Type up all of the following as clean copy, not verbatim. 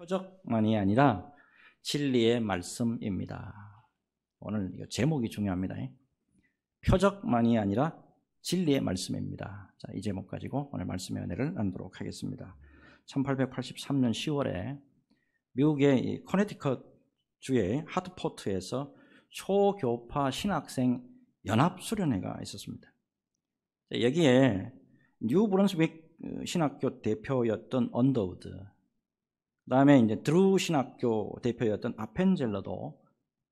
표적만이 아니라 진리의 말씀입니다. 오늘 제목이 중요합니다. 표적만이 아니라 진리의 말씀입니다. 자, 이 제목 가지고 오늘 말씀의 은혜를 나누도록 하겠습니다. 1883년 10월에 미국의 커네티컷 주의 하트포트에서 초교파 신학생 연합수련회가 있었습니다. 여기에 뉴브런스윅 신학교 대표였던 언더우드, 그 다음에 이제 드루 신학교 대표였던 아펜젤러도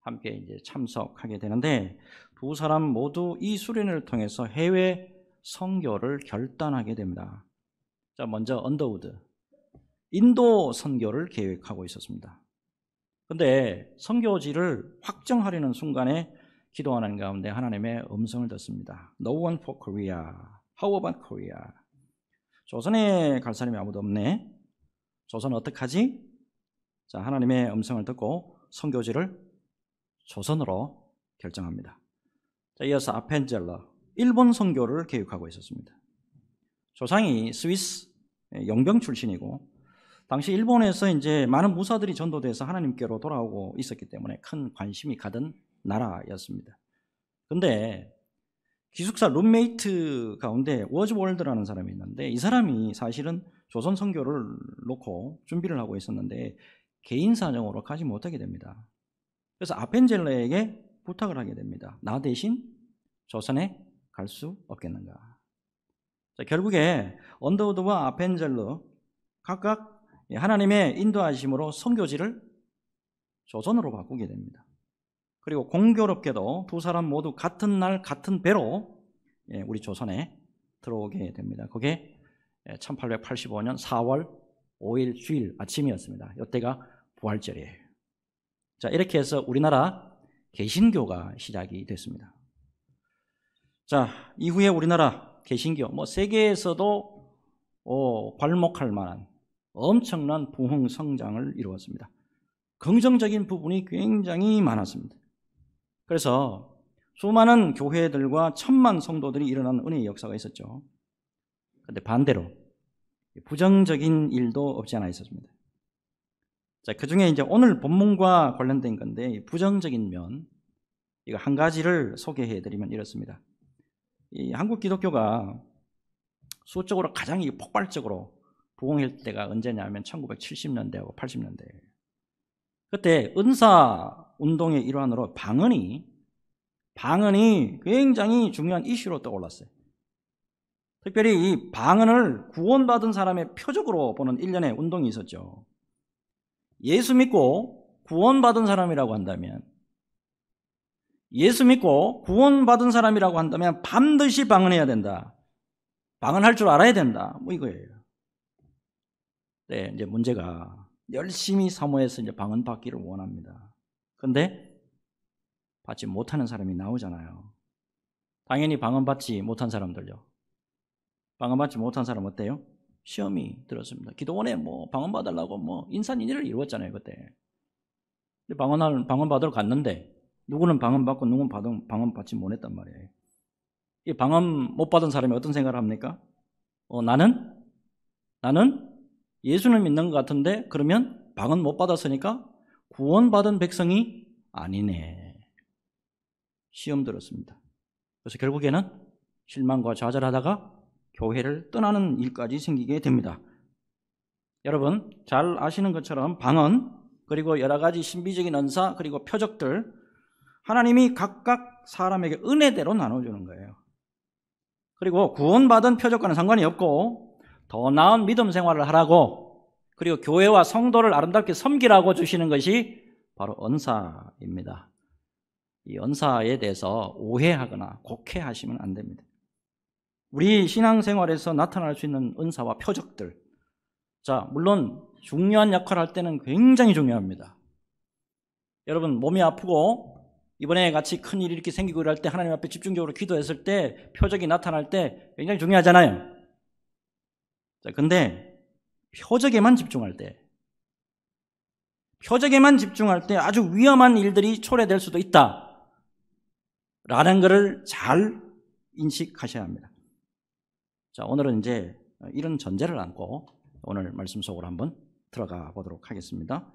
함께 이제 참석하게 되는데, 두 사람 모두 이 수련회를 통해서 해외 선교를 결단하게 됩니다. 자, 먼저 언더우드, 인도 선교를 계획하고 있었습니다. 그런데 선교지를 확정하려는 순간에 기도하는 가운데 하나님의 음성을 듣습니다. No one for Korea. How about Korea? 조선에 갈 사람이 아무도 없네. 조선 어떡하지? 자, 하나님의 음성을 듣고 선교지를 조선으로 결정합니다. 자, 이어서 아펜젤러, 일본 선교를 계획하고 있었습니다. 조상이 스위스 용병 출신이고, 당시 일본에서 이제 많은 무사들이 전도돼서 하나님께로 돌아오고 있었기 때문에 큰 관심이 가던 나라였습니다. 그런데 기숙사 룸메이트 가운데 워즈월드라는 사람이 있는데, 이 사람이 사실은 조선 선교를 놓고 준비를 하고 있었는데 개인 사정으로 가지 못하게 됩니다. 그래서 아펜젤러에게 부탁을 하게 됩니다. 나 대신 조선에 갈 수 없겠는가? 자, 결국에 언더우드와 아펜젤러 각각 하나님의 인도하심으로 선교지를 조선으로 바꾸게 됩니다. 그리고 공교롭게도 두 사람 모두 같은 날 같은 배로 우리 조선에 들어오게 됩니다. 그게 1885년 4월 5일 주일 아침이었습니다. 이때가 부활절이에요. 자, 이렇게 해서 우리나라 개신교가 시작이 됐습니다. 자, 이후에 우리나라 개신교, 세계에서도 괄목할 만한 엄청난 부흥 성장을 이루었습니다. 긍정적인 부분이 굉장히 많았습니다. 그래서 수많은 교회들과 천만 성도들이 일어난 은혜의 역사가 있었죠. 그런데 반대로 부정적인 일도 없지 않아 있었습니다. 자, 그 중에 이제 오늘 본문과 관련된 건데, 부정적인 면, 이거 한 가지를 소개해 드리면 이렇습니다. 이 한국 기독교가 수적으로 가장 폭발적으로 부흥할 때가 언제냐면 1970년대하고 80년대예요. 그때 은사 운동의 일환으로 방언이 굉장히 중요한 이슈로 떠올랐어요. 특별히 이 방언을 구원받은 사람의 표적으로 보는 일련의 운동이 있었죠. 예수 믿고 구원받은 사람이라고 한다면, 반드시 방언해야 된다. 방언할 줄 알아야 된다. 이거예요. 네, 이제 문제가 열심히 사모해서 이제 방언 받기를 원합니다. 그런데 받지 못하는 사람이 나오잖아요. 당연히 방언 받지 못한 사람들요. 방언 받지 못한 사람 어때요? 시험이 들었습니다. 기도원에 방언 받으려고 인산인해를 이루었잖아요, 그때. 방언 받으러 갔는데 누구는 방언 받고 누구는 방언 받지 못했단 말이에요. 이 방언 못 받은 사람이 어떤 생각을 합니까? 나는 예수를 믿는 것 같은데, 그러면 방언 못 받았으니까 구원받은 백성이 아니네. 시험 들었습니다. 그래서 결국에는 실망과 좌절하다가 교회를 떠나는 일까지 생기게 됩니다. 여러분 잘 아시는 것처럼 방언, 그리고 여러 가지 신비적인 은사, 그리고 표적들, 하나님이 각각 사람에게 은혜대로 나눠주는 거예요. 그리고 구원받은 표적과는 상관이 없고 더 나은 믿음 생활을 하라고, 그리고 교회와 성도를 아름답게 섬기라고 주시는 것이 바로 은사입니다. 이 은사에 대해서 오해하거나 곡해하시면 안 됩니다. 우리 신앙생활에서 나타날 수 있는 은사와 표적들, 자, 물론 중요한 역할을 할 때는 굉장히 중요합니다. 여러분 몸이 아프고 이번에 같이 큰일이 이렇게 생기고 이럴 때 하나님 앞에 집중적으로 기도했을 때 표적이 나타날 때 굉장히 중요하잖아요. 자, 근데 표적에만 집중할 때 아주 위험한 일들이 초래될 수도 있다 라는 것을 잘 인식하셔야 합니다. 자, 오늘은 이제 이런 전제를 안고 오늘 말씀 속으로 한번 들어가 보도록 하겠습니다.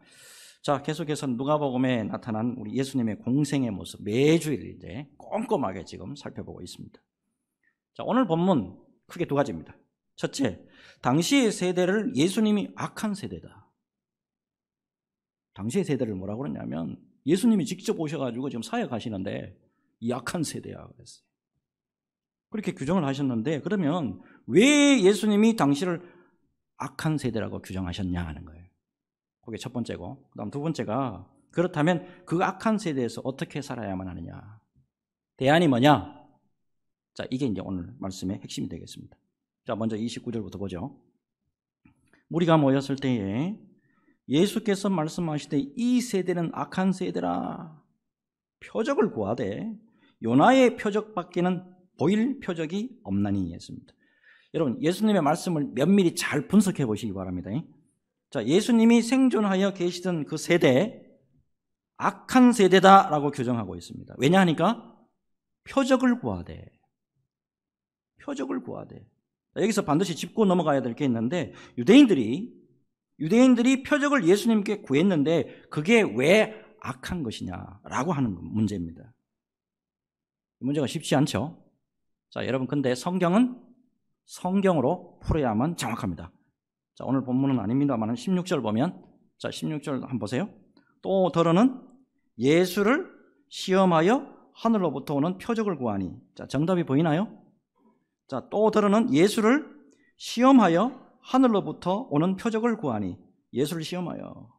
자, 계속해서 누가복음에 나타난 우리 예수님의 공생의 모습 매주일 이제 꼼꼼하게 지금 살펴보고 있습니다. 자, 오늘 본문 크게 두 가지입니다. 첫째, 당시의 세대를 예수님이 악한 세대다. 당시의 세대를 뭐라고 그러냐면 예수님이 직접 오셔가지고 지금 사역하시는데 이 악한 세대야 그랬어요. 그렇게 규정을 하셨는데 그러면 왜 예수님이 당시를 악한 세대라고 규정하셨냐 하는 거예요. 그게 첫 번째고, 그 다음 두 번째가 그렇다면 그 악한 세대에서 어떻게 살아야만 하느냐, 대안이 뭐냐. 자, 이게 이제 오늘 말씀의 핵심이 되겠습니다. 자, 먼저 29절부터 보죠. 무리가 모였을 때에 예수께서 말씀하시되 이 세대는 악한 세대라. 표적을 구하되 요나의 표적밖에는 보일 표적이 없나니 했습니다. 여러분, 예수님의 말씀을 면밀히 잘 분석해 보시기 바랍니다. 자, 예수님이 생존하여 계시던 그 세대, 악한 세대다라고 규정하고 있습니다. 왜냐하니까 표적을 구하되. 표적을 구하되. 여기서 반드시 짚고 넘어가야 될 게 있는데, 유대인들이 표적을 예수님께 구했는데 그게 왜 악한 것이냐라고 하는 문제입니다. 문제가 쉽지 않죠. 자, 여러분, 근데 성경은 성경으로 풀어야만 정확합니다. 자, 오늘 본문은 아닙니다만 16절 보면, 자, 16절 한번 보세요. 또 더러는 예수를 시험하여 하늘로부터 오는 표적을 구하니. 자, 정답이 보이나요? 자, 또 더러는 예수를 시험하여 하늘로부터 오는 표적을 구하니. 예수를 시험하여.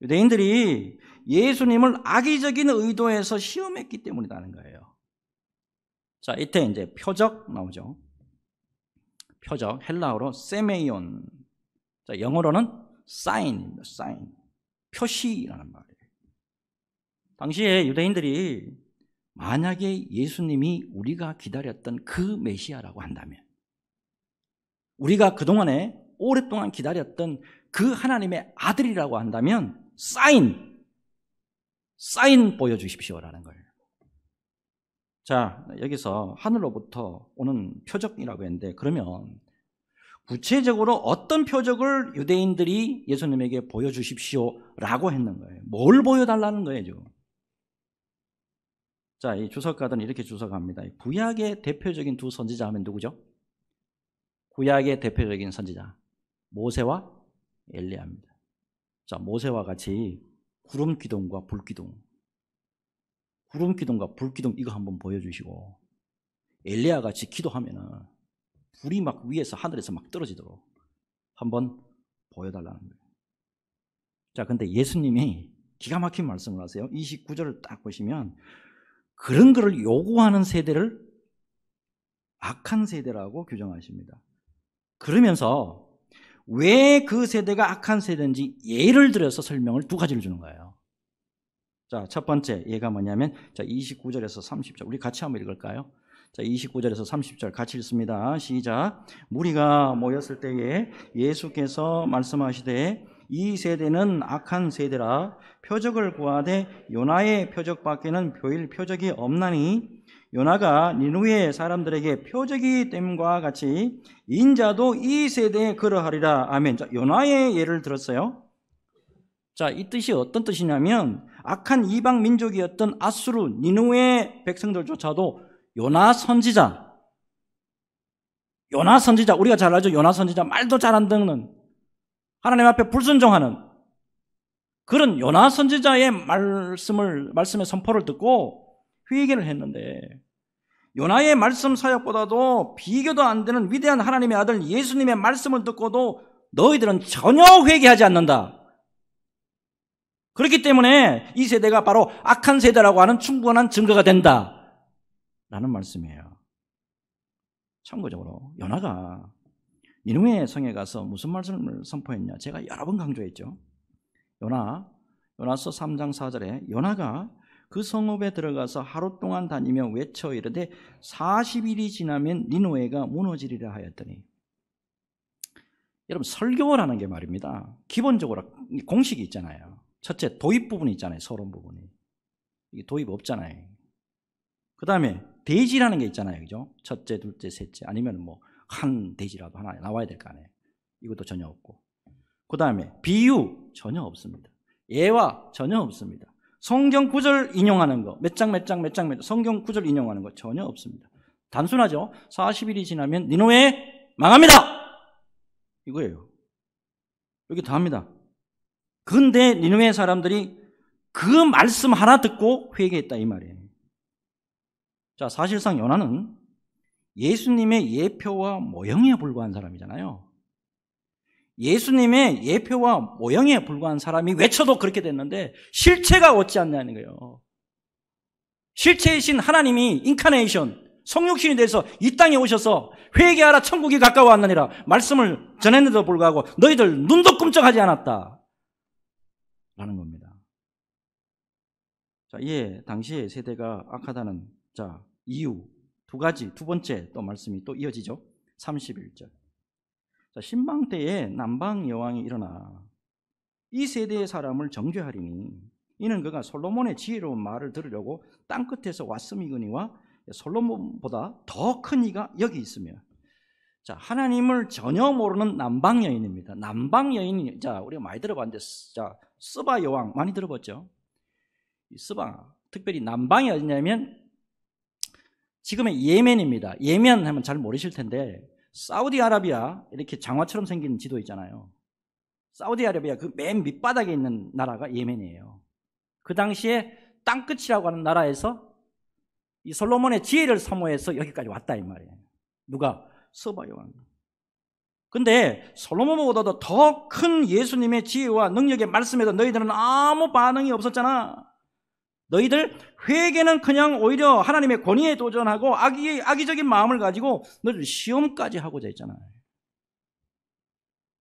유대인들이 예수님을 악의적인 의도에서 시험했기 때문이라는 거예요. 자, 이때 이제 표적 나오죠. 표적, 헬라어로 세메이온. 자, 영어로는 사인입니다. 사인. 표시라는 말이에요. 당시에 유대인들이 만약에 예수님이 우리가 기다렸던 그 메시아라고 한다면, 우리가 그동안에 오랫동안 기다렸던 그 하나님의 아들이라고 한다면 사인 보여주십시오라는 거예요. 자, 여기서 하늘로부터 오는 표적이라고 했는데, 그러면 구체적으로 어떤 표적을 유대인들이 예수님에게 보여주십시오라고 했는 거예요? 뭘 보여달라는 거예요, 지금? 자, 이 주석가들은 이렇게 주석합니다. 구약의 대표적인 두 선지자 하면 누구죠? 구약의 대표적인 선지자 모세와 엘리야입니다. 자, 모세와 같이 구름 기둥과 불 기둥, 구름 기둥과 불 기둥 이거 한번 보여주시고, 엘리야 같이 기도하면은 불이 막 위에서 하늘에서 막 떨어지도록 한번 보여달라는 거예요. 자, 근데 예수님이 기가 막힌 말씀을 하세요. 29절을 딱 보시면 그런 거를 요구하는 세대를 악한 세대라고 규정하십니다. 그러면서 왜 그 세대가 악한 세대인지 예를 들어서 설명을 두 가지를 주는 거예요. 자, 첫 번째 예가 뭐냐면, 자, 29절에서 30절 우리 같이 한번 읽을까요? 자, 29절에서 30절 같이 읽습니다. 시작. 무리가 모였을 때에 예수께서 말씀하시되 이 세대는 악한 세대라. 표적을 구하되 요나의 표적밖에는 보일 표적이 없나니 요나가 니느웨 사람들에게 표적이 됨과 같이 인자도 이 세대에 그러하리라. 아멘. 자, 요나의 예를 들었어요. 자, 이 뜻이 어떤 뜻이냐면 악한 이방 민족이었던 아수르 니느웨 백성들조차도 요나 선지자, 우리가 잘 알죠? 요나 선지자, 말도 잘 안 듣는, 하나님 앞에 불순종하는 그런 요나 선지자의 말씀의 선포를 듣고 회개를 했는데, 요나의 말씀 사역보다도 비교도 안 되는 위대한 하나님의 아들 예수님의 말씀을 듣고도 너희들은 전혀 회개하지 않는다. 그렇기 때문에 이 세대가 바로 악한 세대라고 하는 충분한 증거가 된다 라는 말씀이에요. 참고적으로 요나가 니느웨 성에 가서 무슨 말씀을 선포했냐, 제가 여러 번 강조했죠. 요나서 3장 4절에 요나가 그 성읍에 들어가서 하루 동안 다니며 외쳐 이르되 40일이 지나면 니느웨가 무너지리라 하였더니. 여러분, 설교라는 게 말입니다, 기본적으로 공식이 있잖아요. 첫째, 도입 부분이 있잖아요. 서론 부분이. 이게 도입 없잖아요. 그 다음에 대지라는 게 있잖아요. 그죠? 첫째, 둘째, 셋째, 아니면 뭐 한 대지라도 하나 나와야 될 거 아니에요. 이것도 전혀 없고. 그 다음에 비유 전혀 없습니다. 예화 전혀 없습니다. 성경 구절 인용하는 거 몇 장 성경 구절 인용하는 거 전혀 없습니다. 단순하죠. 40일이 지나면 니느웨 망합니다. 이거예요. 여기 다 합니다. 그런데 니느웨 사람들이 그 말씀 하나 듣고 회개했다 이 말이에요. 자, 사실상 요나는 예수님의 예표와 모형에 불과한 사람이잖아요. 예수님의 예표와 모형에 불과한 사람이 외쳐도 그렇게 됐는데 실체가 어찌 않냐는 거예요. 실체이신 하나님이 인카네이션, 성육신이 돼서 이 땅에 오셔서 회개하라 천국이 가까워왔느니라 말씀을 전했는데도 불구하고 너희들 눈도 끔찍하지 않았다 라는 겁니다. 자, 이에 당시의 세대가 악하다는 이유 두 가지, 두 번째 또 말씀이 또 이어지죠. 31절. 자, 신방 때에 남방 여왕이 일어나 이 세대의 사람을 정죄하리니 이는 그가 솔로몬의 지혜로운 말을 들으려고 땅끝에서 왔음이거니와 솔로몬보다 더 큰 이가 여기 있으며. 자, 하나님을 전혀 모르는 남방 여인입니다. 남방 여인이, 자, 우리가 많이 들어봤는데, 자, 스바 여왕 많이 들어봤죠? 이 스바, 특별히 남방이 어디냐면 지금의 예멘입니다. 예멘 하면 잘 모르실 텐데 사우디아라비아 이렇게 장화처럼 생긴 지도 있잖아요. 사우디아라비아 그 맨 밑바닥에 있는 나라가 예멘이에요. 그 당시에 땅끝이라고 하는 나라에서 이 솔로몬의 지혜를 사모해서 여기까지 왔다 이 말이에요. 누가? 스바 여왕. 근데 솔로몬보다도 더 큰 예수님의 지혜와 능력의 말씀에도 너희들은 아무 반응이 없었잖아. 너희들 회개는 그냥 오히려 하나님의 권위에 도전하고 악의적인 마음을 가지고 너희들 시험까지 하고자 했잖아요.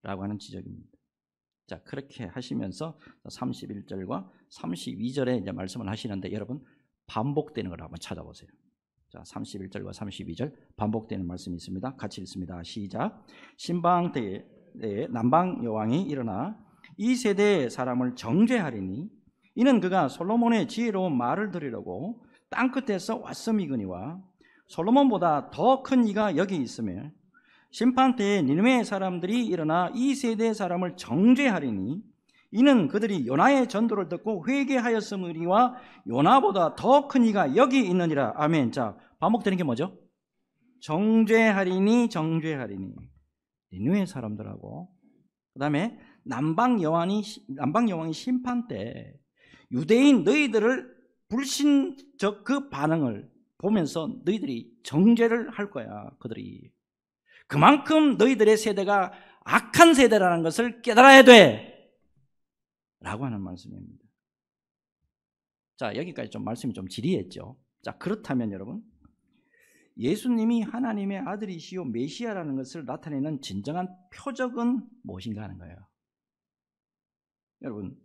라고 하는 지적입니다. 자, 그렇게 하시면서 31절과 32절에 이제 말씀을 하시는데 여러분 반복되는 걸 한번 찾아보세요. 자, 31절과 32절 반복되는 말씀이 있습니다. 같이 읽습니다. 시작. 신방 때에 남방 여왕이 일어나 이 세대의 사람을 정죄하리니 이는 그가 솔로몬의 지혜로운 말을 들으려고 땅끝에서 왔음이거니와 솔로몬보다 더 큰 이가 여기 있으며 심판 때에 니느웨 사람들이 일어나 이 세대의 사람을 정죄하리니 이는 그들이 요나의 전도를 듣고 회개하였음이니와 요나보다 더 큰 이가 여기 있느니라. 아멘. 자, 반복되는 게 뭐죠? 정죄하리니 니느웨 사람들하고 그 다음에 남방 여왕이 심판 때 유대인 너희들을 불신적 그 반응을 보면서 너희들이 정죄를 할 거야. 그들이 그만큼 너희들의 세대가 악한 세대라는 것을 깨달아야 돼 라고 하는 말씀입니다. 자, 여기까지 좀 말씀이 좀 지리했죠. 자, 그렇다면 여러분 예수님이 하나님의 아들이시요 메시아라는 것을 나타내는 진정한 표적은 무엇인가 하는 거예요. 여러분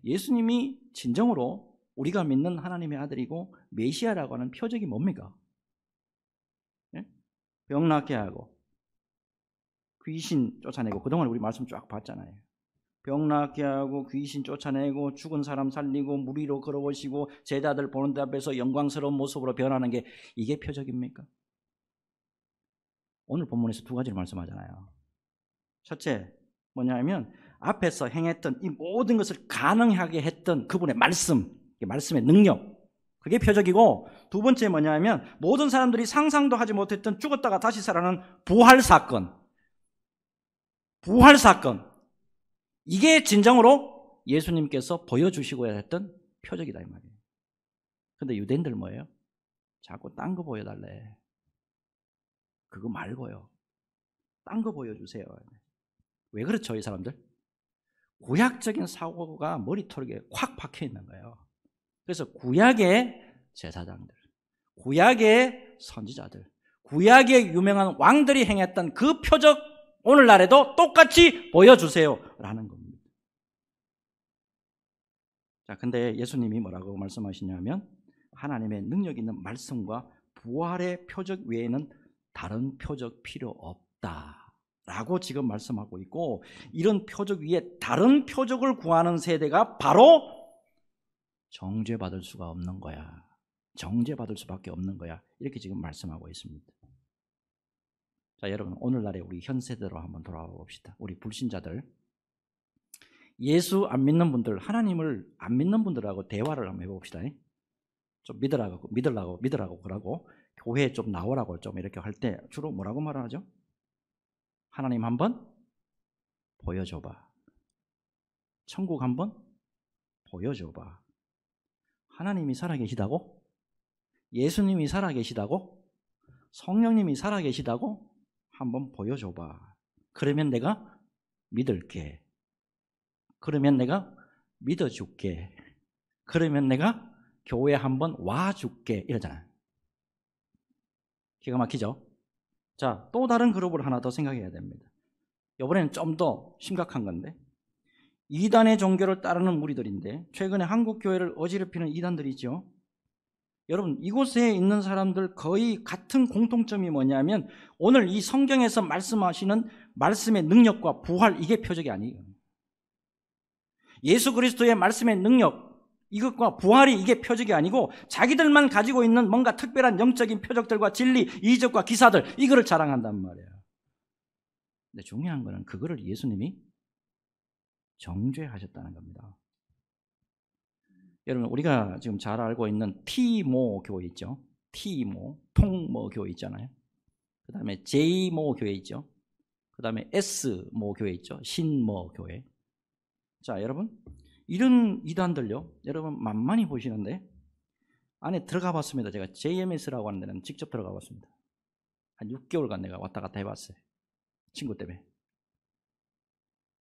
예수님이 진정으로 우리가 믿는 하나님의 아들이고 메시아라고 하는 표적이 뭡니까? 예? 병 낫게 하고 귀신 쫓아내고 그동안 우리 말씀 쫙 봤잖아요. 병 낫게 하고 귀신 쫓아내고 죽은 사람 살리고 물 위로 걸어오시고 제자들 보는 데 앞에서 영광스러운 모습으로 변하는 게 이게 표적입니까? 오늘 본문에서 두 가지를 말씀하잖아요. 첫째 뭐냐면 앞에서 행했던 이 모든 것을 가능하게 했던 그분의 말씀의 능력, 그게 표적이고, 두 번째 뭐냐면 모든 사람들이 상상도 하지 못했던 죽었다가 다시 살아나는 부활사건, 이게 진정으로 예수님께서 보여주시고야 했던 표적이다 이 말이에요. 근데 유대인들 뭐예요? 자꾸 딴 거 보여달래. 그거 말고요, 딴 거 보여주세요. 왜 그렇죠 이 사람들? 구약적인 사고가 머리털에 확 박혀 있는 거예요. 그래서 구약의 제사장들, 구약의 선지자들, 구약의 유명한 왕들이 행했던 그 표적 오늘날에도 똑같이 보여주세요 라는 겁니다. 자, 근데 예수님이 뭐라고 말씀하시냐면 하나님의 능력 있는 말씀과 부활의 표적 외에는 다른 표적 필요 없다 라고 지금 말씀하고 있고, 이런 표적 위에 다른 표적을 구하는 세대가 바로 정죄받을 수가 없는 거야. 정죄받을 수밖에 없는 거야. 이렇게 지금 말씀하고 있습니다. 자, 여러분 오늘날의 우리 현 세대로 한번 돌아가 봅시다. 우리 불신자들, 예수 안 믿는 분들, 하나님을 안 믿는 분들하고 대화를 한번 해봅시다. 좀 믿으라고 그러고 교회에 좀 나오라고 좀 이렇게 할 때 주로 뭐라고 말하죠? 하나님 한번 보여줘봐. 천국 한번 보여줘봐. 하나님이 살아계시다고? 예수님이 살아계시다고? 성령님이 살아계시다고? 한번 보여줘봐. 그러면 내가 믿을게. 그러면 내가 믿어줄게. 그러면 내가 교회 한번 와줄게. 이러잖아요. 기가 막히죠? 자, 또 다른 그룹을 하나 더 생각해야 됩니다. 이번에는 좀 더 심각한 건데, 이단의 종교를 따르는 무리들인데 최근에 한국 교회를 어지럽히는 이단들이죠. 여러분, 이곳에 있는 사람들 거의 같은 공통점이 뭐냐면 오늘 이 성경에서 말씀하시는 말씀의 능력과 부활, 이게 표적이 아니에요. 예수 그리스도의 말씀의 능력, 이것과 부활이 이게 표적이 아니고 자기들만 가지고 있는 뭔가 특별한 영적인 표적들과 진리, 이적과 기사들, 이거를 자랑한단 말이에요. 근데 중요한 거는 그거를 예수님이 정죄하셨다는 겁니다. 여러분, 우리가 지금 잘 알고 있는 T모 교회 있죠. T모, 통모 교회 있잖아요. 그 다음에 J모 교회 있죠. 그 다음에 S모 교회 있죠. 신모 교회. 자, 여러분, 이런 이단들요, 여러분 만만히 보시는데 안에 들어가 봤습니다. 제가 JMS라고 하는 데는 직접 들어가 봤습니다. 한 6개월간 내가 왔다 갔다 해봤어요. 친구 때문에.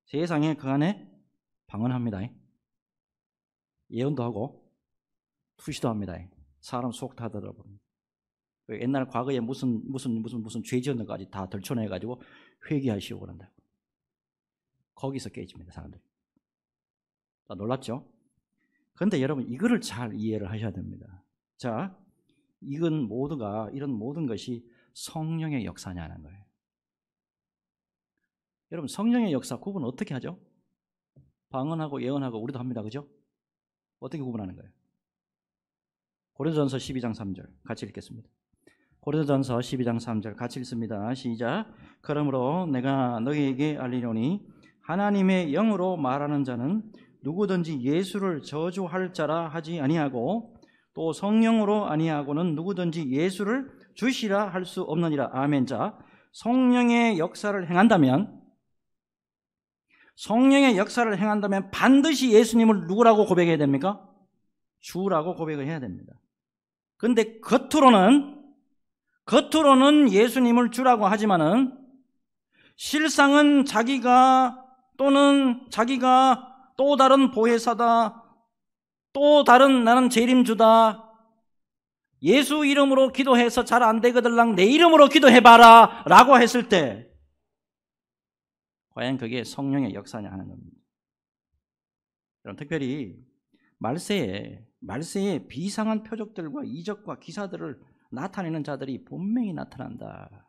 세상에 그 안에 방언합니다. 예언도 하고 투시도 합니다. 사람 속 다 들어버립니다. 옛날 과거에 무슨 죄 지었는가까지 다 들춰내가지고 회개하시고 그런다고. 거기서 깨집니다, 사람들이. 놀랍죠? 그런데 여러분, 이거를 잘 이해를 하셔야 됩니다. 자, 이런 모든 것이 성령의 역사냐는 거예요. 여러분, 성령의 역사 구분 어떻게 하죠? 방언하고 예언하고 우리도 합니다. 그죠? 어떻게 구분하는 거예요? 고린도전서 12장 3절 같이 읽겠습니다. 고린도전서 12장 3절 같이 읽습니다. 시작. 그러므로 내가 너희에게 알리노니 하나님의 영으로 말하는 자는 누구든지 예수를 저주할 자라 하지 아니하고 또 성령으로 아니하고는 누구든지 예수를 주시라 할 수 없느니라. 아멘. 자, 성령의 역사를 행한다면 반드시 예수님을 누구라고 고백해야 됩니까? 주라고 고백을 해야 됩니다. 그런데 겉으로는 예수님을 주라고 하지만은 실상은 자기가 또 다른 보혜사다, 또 다른 나는 재림주다, 예수 이름으로 기도해서 잘 안 되거들랑 내 이름으로 기도해봐라 라고 했을 때 과연 그게 성령의 역사냐 하는 겁니다. 그럼 특별히 말세에 비상한 표적들과 이적과 기사들을 나타내는 자들이 분명히 나타난다.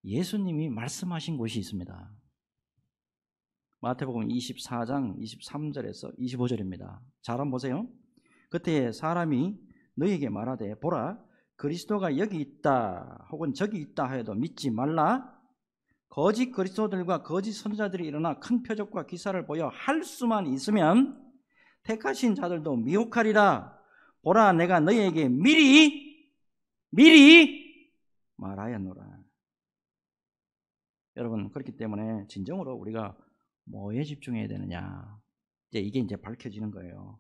예수님이 말씀하신 곳이 있습니다. 마태복음 24장 23절에서 25절입니다. 잘 한번 보세요. 그때 사람이 너희에게 말하되 보라, 그리스도가 여기 있다 혹은 저기 있다 하여도 믿지 말라. 거짓 그리스도들과 거짓 선지자들이 일어나 큰 표적과 기사를 보여 할 수만 있으면 택하신 자들도 미혹하리라. 보라, 내가 너희에게 미리 말하였노라. 여러분, 그렇기 때문에 진정으로 우리가 뭐에 집중해야 되느냐, 이게 밝혀지는 거예요.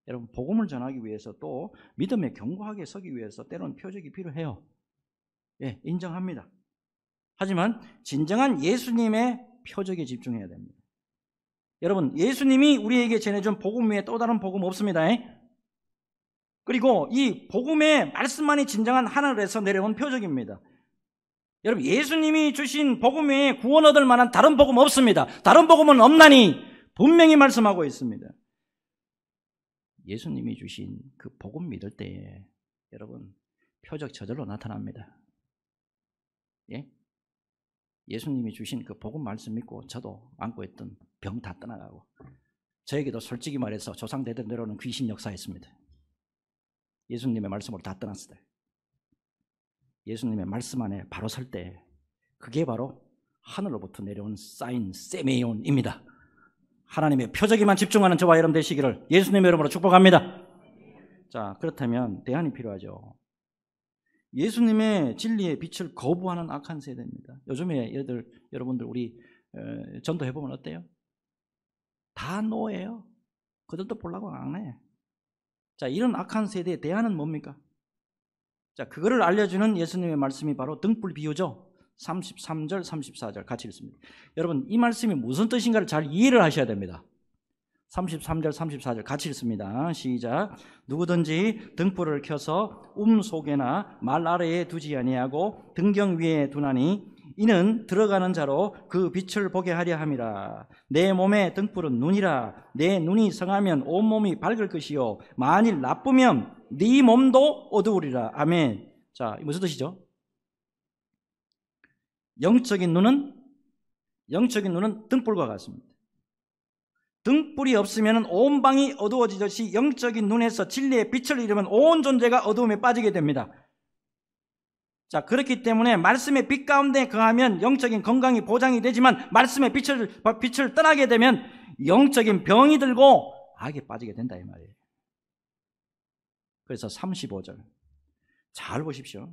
여러분, 복음을 전하기 위해서 또 믿음에 견고하게 서기 위해서 때로는 표적이 필요해요. 예, 인정합니다. 하지만 진정한 예수님의 표적에 집중해야 됩니다. 여러분, 예수님이 우리에게 전해준 복음 외에 또 다른 복음 없습니다. 그리고 이 복음의 말씀만이 진정한 하늘에서 내려온 표적입니다. 여러분, 예수님이 주신 복음 외에 구원 얻을 만한 다른 복음 없습니다. 다른 복음은 없나니 분명히 말씀하고 있습니다. 예수님이 주신 그 복음 믿을 때에 여러분, 표적 저절로 나타납니다. 예? 예수님이 주신 그 복음 말씀 믿고 저도 안고 있던 병 다 떠나가고, 저에게도 솔직히 말해서 조상대대로 내려오는 귀신 역사였습니다. 예수님의 말씀으로 다 떠났어요. 예수님의 말씀 안에 바로 설 때 그게 바로 하늘로부터 내려온 사인 세메온입니다. 하나님의 표적에만 집중하는 저와 여러분 되시기를 예수님의 이름으로 축복합니다. 자, 그렇다면 대안이 필요하죠. 예수님의 진리의 빛을 거부하는 악한 세대입니다. 요즘에 여러분들 우리 전도해보면 어때요? 다 노예요. 그들도 보려고 안 해. 자, 이런 악한 세대의 대안은 뭡니까? 자, 그거를 알려주는 예수님의 말씀이 바로 등불 비유죠. 33절, 34절 같이 읽습니다. 여러분, 이 말씀이 무슨 뜻인가를 잘 이해를 하셔야 됩니다. 33절, 34절 같이 읽습니다. 시작. 누구든지 등불을 켜서 속에나 말 아래에 두지 아니하고 등경 위에 두나니 이는 들어가는 자로 그 빛을 보게 하려 함이라. 내 몸의 등불은 눈이라. 내 눈이 성하면 온몸이 밝을 것이요 만일 나쁘면 네 몸도 어두우리라. 아멘. 자, 무슨 뜻이죠? 영적인 눈은 등불과 같습니다. 등불이 없으면 온 방이 어두워지듯이 영적인 눈에서 진리의 빛을 잃으면 온 존재가 어두움에 빠지게 됩니다. 자, 그렇기 때문에 말씀의 빛 가운데 거하면 영적인 건강이 보장이 되지만 말씀의 빛을 떠나게 되면 영적인 병이 들고 악에 빠지게 된다 이 말이에요. 그래서 35절 잘 보십시오.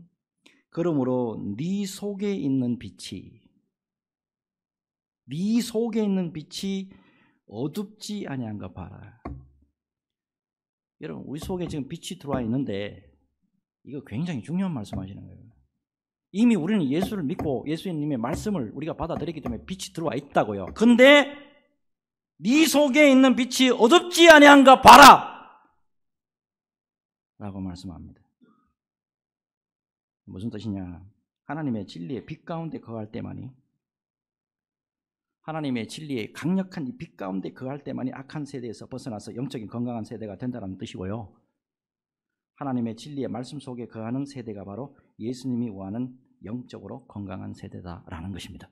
그러므로 네 속에 있는 빛이 어둡지 아니한가 봐라. 여러분, 우리 속에 지금 빛이 들어와 있는데 이거 굉장히 중요한 말씀하시는 거예요. 이미 우리는 예수를 믿고 예수님의 말씀을 우리가 받아들였기 때문에 빛이 들어와 있다고요. 근데 네 속에 있는 빛이 어둡지 아니한가 봐라 라고 말씀합니다. 무슨 뜻이냐? 하나님의 진리의 빛 가운데 거할 때만이, 하나님의 진리의 강력한 이 빛 가운데 거할 때만이 악한 세대에서 벗어나서 영적인 건강한 세대가 된다는 뜻이고요. 하나님의 진리의 말씀 속에 거하는 세대가 바로 예수님이 원하는 영적으로 건강한 세대다라는 것입니다.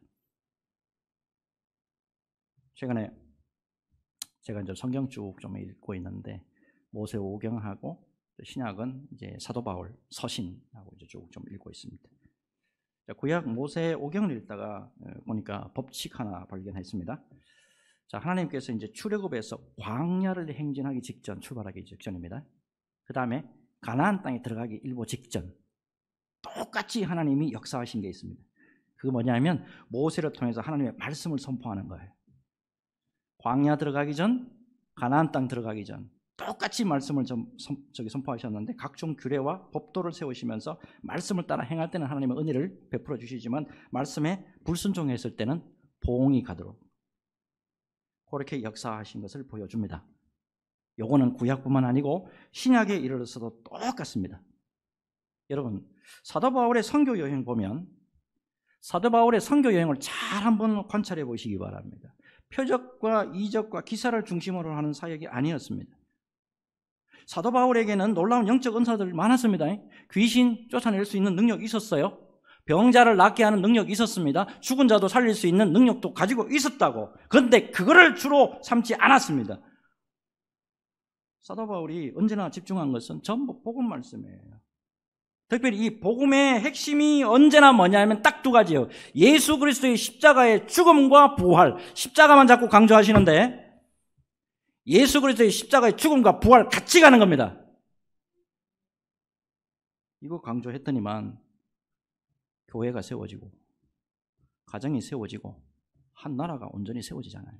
최근에 제가 이제 성경 쭉 좀 읽고 있는데 모세오경하고 신약은 이제 사도 바울 서신하고 이제 쭉 좀 읽고 있습니다. 구약 모세오경을 읽다가 보니까 법칙 하나 발견했습니다. 자, 하나님께서 이제 출애굽에서 광야를 행진하기 직전, 출발하기 직전입니다. 그 다음에 가나안 땅에 들어가기 일보 직전, 똑같이 하나님이 역사하신 게 있습니다. 그게 뭐냐면 모세를 통해서 하나님의 말씀을 선포하는 거예요. 광야 들어가기 전, 가나안 땅 들어가기 전 똑같이 말씀을 선포하셨는데 각종 규례와 법도를 세우시면서 말씀을 따라 행할 때는 하나님의 은혜를 베풀어 주시지만 말씀에 불순종했을 때는 보응이 가도록 그렇게 역사하신 것을 보여줍니다. 요거는 구약뿐만 아니고 신약에 이르러서도 똑같습니다. 여러분, 사도 바울의 선교 여행 보면 사도 바울의 선교 여행을 잘 한번 관찰해 보시기 바랍니다. 표적과 이적과 기사를 중심으로 하는 사역이 아니었습니다. 사도 바울에게는 놀라운 영적 은사들 많았습니다. 귀신 쫓아낼 수 있는 능력이 있었어요. 병자를 낫게 하는 능력이 있었습니다. 죽은 자도 살릴 수 있는 능력도 가지고 있었다고. 그런데 그거를 주로 삼지 않았습니다. 사도 바울이 언제나 집중한 것은 전부 복음 말씀이에요. 특별히 이 복음의 핵심이 언제나 뭐냐면 딱 두 가지예요. 예수 그리스도의 십자가의 죽음과 부활. 십자가만 자꾸 강조하시는데 예수 그리스도의 십자가의 죽음과 부활 같이 가는 겁니다. 이거 강조했더니만 교회가 세워지고 가정이 세워지고 한 나라가 온전히 세워지잖아요.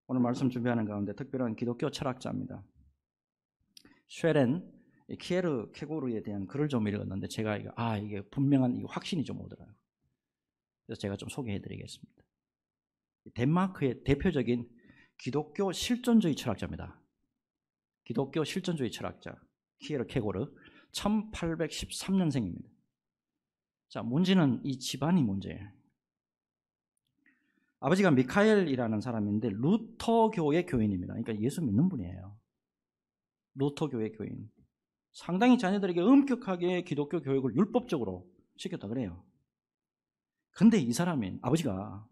오늘 말씀 준비하는 가운데 특별한 기독교 철학자입니다. 쉐렌 키에르 케고르에 대한 글을 좀 읽었는데 제가 이게 분명한 확신이 좀 오더라고요. 그래서 제가 좀 소개해드리겠습니다. 덴마크의 대표적인 기독교 실존주의 철학자입니다. 기독교 실존주의 철학자 키에르 케고르 1813년생입니다. 자, 문제는 이 집안이 문제예요. 아버지가 미카엘이라는 사람인데 루터교의 교인입니다. 그러니까 예수 믿는 분이에요. 루터교의 교인. 상당히 자녀들에게 엄격하게 기독교 교육을 율법적으로 시켰다 그래요. 근데 이 사람인 아버지가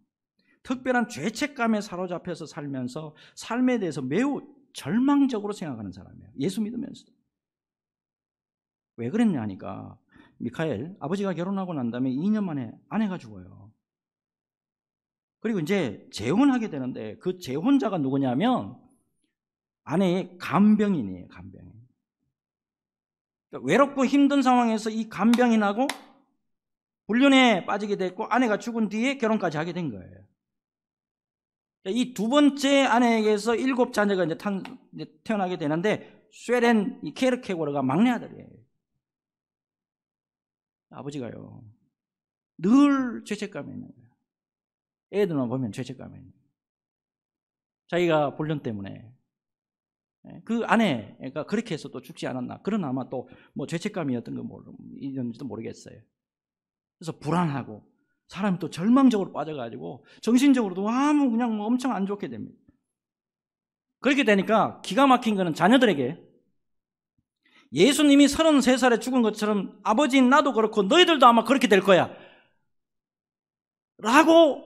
특별한 죄책감에 사로잡혀서 살면서 삶에 대해서 매우 절망적으로 생각하는 사람이에요. 예수 믿으면서도. 왜 그랬냐 하니까 미카엘 아버지가 결혼하고 난 다음에 2년 만에 아내가 죽어요. 그리고 이제 재혼하게 되는데 그 재혼자가 누구냐면 아내의 간병인이에요. 간병인. 그러니까 외롭고 힘든 상황에서 이 간병인하고 불륜에 빠지게 됐고 아내가 죽은 뒤에 결혼까지 하게 된 거예요. 그러니까 이 두 번째 아내에게서 7자녀가 이제 태어나게 되는데 쉐렌 이 케르케고르가 막내 아들이에요. 아버지가요 늘 죄책감이 있는 거예요. 애들만 보면 죄책감이 있는 거예요. 자기가 불륜 때문에 그 아내가 그렇게 해서 또 죽지 않았나. 그런 아마 또 뭐 죄책감이었던 거 이런지도 모르겠어요. 그래서 불안하고 사람이 또 절망적으로 빠져가지고 정신적으로도 그냥 뭐 엄청 안 좋게 됩니다. 그렇게 되니까 기가 막힌 거는 자녀들에게 예수님이 33살에 죽은 것처럼 아버지인 나도 그렇고 너희들도 아마 그렇게 될 거야 라고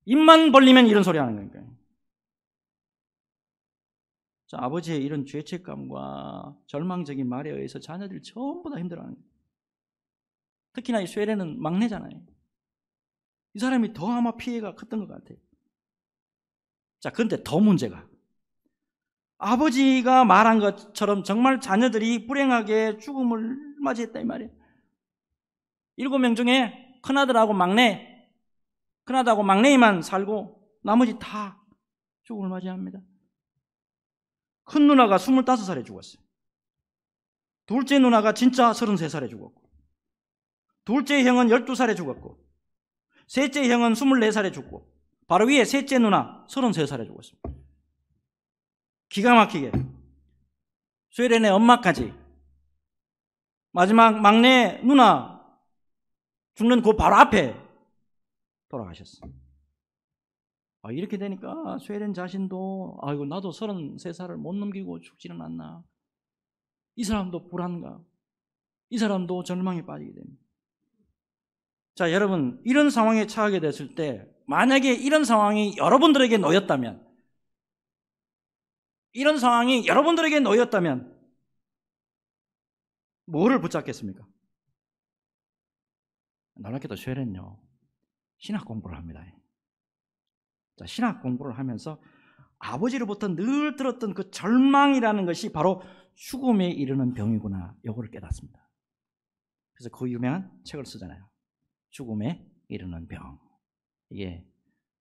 입만 벌리면 이런 소리 하는 거니까요. 자, 아버지의 이런 죄책감과 절망적인 말에 의해서 자녀들이 전부 다 힘들어하는 거예요. 특히나 이 쉐레는 막내잖아요. 이 사람이 더 아마 피해가 컸던 것 같아요. 자, 그런데 더 문제가 아버지가 말한 것처럼 정말 자녀들이 불행하게 죽음을 맞이했다 이 말이에요. 7명 중에 큰아들하고 막내만 살고 나머지 다 죽음을 맞이합니다. 큰 누나가 25살에 죽었어요. 둘째 누나가 진짜 33살에 죽었고, 둘째 형은 12살에 죽었고, 셋째 형은 24살에 죽고, 바로 위에 셋째 누나 33살에 죽었습니다. 기가 막히게 스웨덴의 엄마까지 마지막 막내 누나 죽는 그 바로 앞에 돌아가셨어요. 이렇게 되니까 스웨덴 자신도 아이고 나도 33살을 못 넘기고 죽지는 않나. 이 사람도 불안감, 이 사람도 절망에 빠지게 됩니다. 자, 여러분 이런 상황에 처하게 됐을 때 만약에 이런 상황이 여러분들에게 놓였다면 뭐를 붙잡겠습니까? 놀랍게도 쉐렌요 신학 공부를 합니다. 자, 신학 공부를 하면서 아버지로부터 늘 들었던 그 절망이라는 것이 바로 죽음에 이르는 병이구나, 이거를 깨닫습니다. 그래서 그 유명한 책을 쓰잖아요. 죽음에 이르는 병. 이게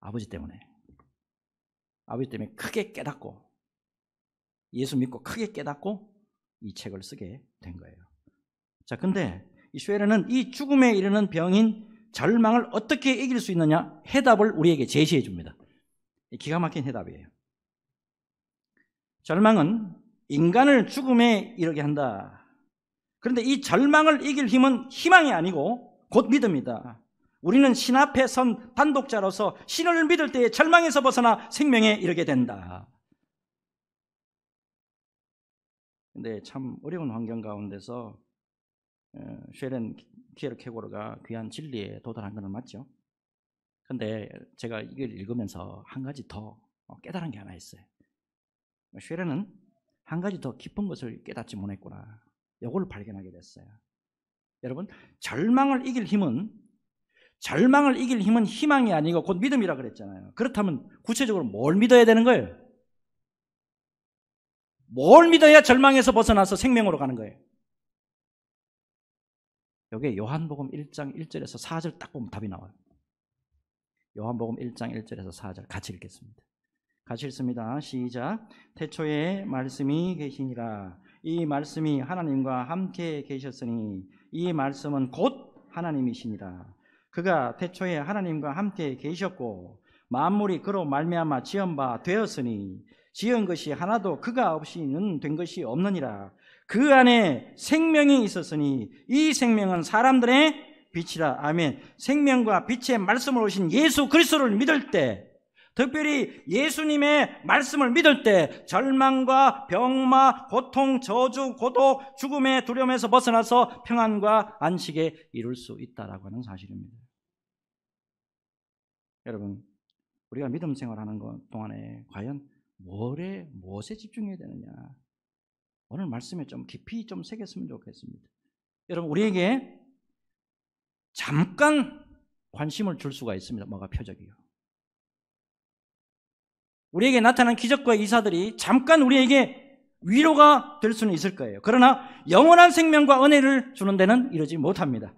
아버지 때문에 크게 깨닫고 예수 믿고 크게 깨닫고 이 책을 쓰게 된 거예요. 자, 근데 이 쉐레는 이 죽음에 이르는 병인 절망을 어떻게 이길 수 있느냐? 해답을 우리에게 제시해 줍니다. 기가 막힌 해답이에요. 절망은 인간을 죽음에 이르게 한다. 그런데 이 절망을 이길 힘은 희망이 아니고 곧 믿음이다. 우리는 신 앞에 선 단독자로서 신을 믿을 때에 절망에서 벗어나 생명에 이르게 된다. 근데 참 어려운 환경 가운데서 쉐렌 키에르케고르가 귀한 진리에 도달한 것은 맞죠. 근데 제가 이걸 읽으면서 한 가지 더 깨달은 게 하나 있어요. 쉐렌은 한 가지 더 깊은 것을 깨닫지 못했구나. 이걸 발견하게 됐어요. 여러분, 절망을 이길 힘은 희망이 아니고 곧 믿음이라 그랬잖아요. 그렇다면 구체적으로 뭘 믿어야 되는 거예요? 뭘 믿어야 절망에서 벗어나서 생명으로 가는 거예요? 여기에 요한복음 1장 1절에서 4절 딱 보면 답이 나와요. 요한복음 1장 1절에서 4절 같이 읽겠습니다. 같이 읽습니다. 시작. 태초에 말씀이 계시니라. 이 말씀이 하나님과 함께 계셨으니 이 말씀은 곧 하나님이시니라. 그가 태초에 하나님과 함께 계셨고 만물이 그로 말미암아 지은 바 되었으니 지은 것이 하나도 그가 없이는 된 것이 없느니라. 그 안에 생명이 있었으니 이 생명은 사람들의 빛이라. 아멘. 생명과 빛의 말씀을 오신 예수 그리스도를 믿을 때, 특별히 예수님의 말씀을 믿을 때 절망과 병마, 고통, 저주, 고독, 죽음의 두려움에서 벗어나서 평안과 안식에 이룰 수 있다라고 하는 사실입니다. 여러분, 우리가 믿음 생활하는 동안에 과연 무엇에 집중해야 되느냐? 오늘 말씀에 좀 깊이 좀 새겼으면 좋겠습니다. 여러분, 우리에게 잠깐 관심을 줄 수가 있습니다. 뭐가 표적이요. 우리에게 나타난 기적과 이사들이 잠깐 우리에게 위로가 될 수는 있을 거예요. 그러나 영원한 생명과 은혜를 주는 데는 이르지 못합니다.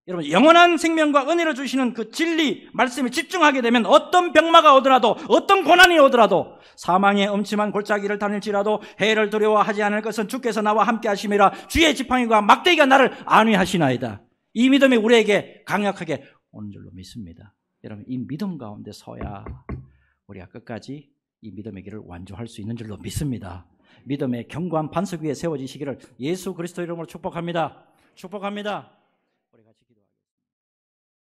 여러분, 영원한 생명과 은혜를 주시는 그 진리 말씀에 집중하게 되면 어떤 병마가 오더라도, 어떤 고난이 오더라도, 사망의 엄침한 골짜기를 다닐지라도 해를 두려워하지 않을 것은 주께서 나와 함께 하심이라. 주의 지팡이와 막대기가 나를 안위하시나이다. 이 믿음이 우리에게 강력하게 오는 줄로 믿습니다. 여러분, 이 믿음 가운데 서야 우리가 끝까지 이 믿음의 길을 완주할 수 있는 줄로 믿습니다. 믿음의 견고한 반석 위에 세워지시기를 예수 그리스도 이름으로 축복합니다. 축복합니다.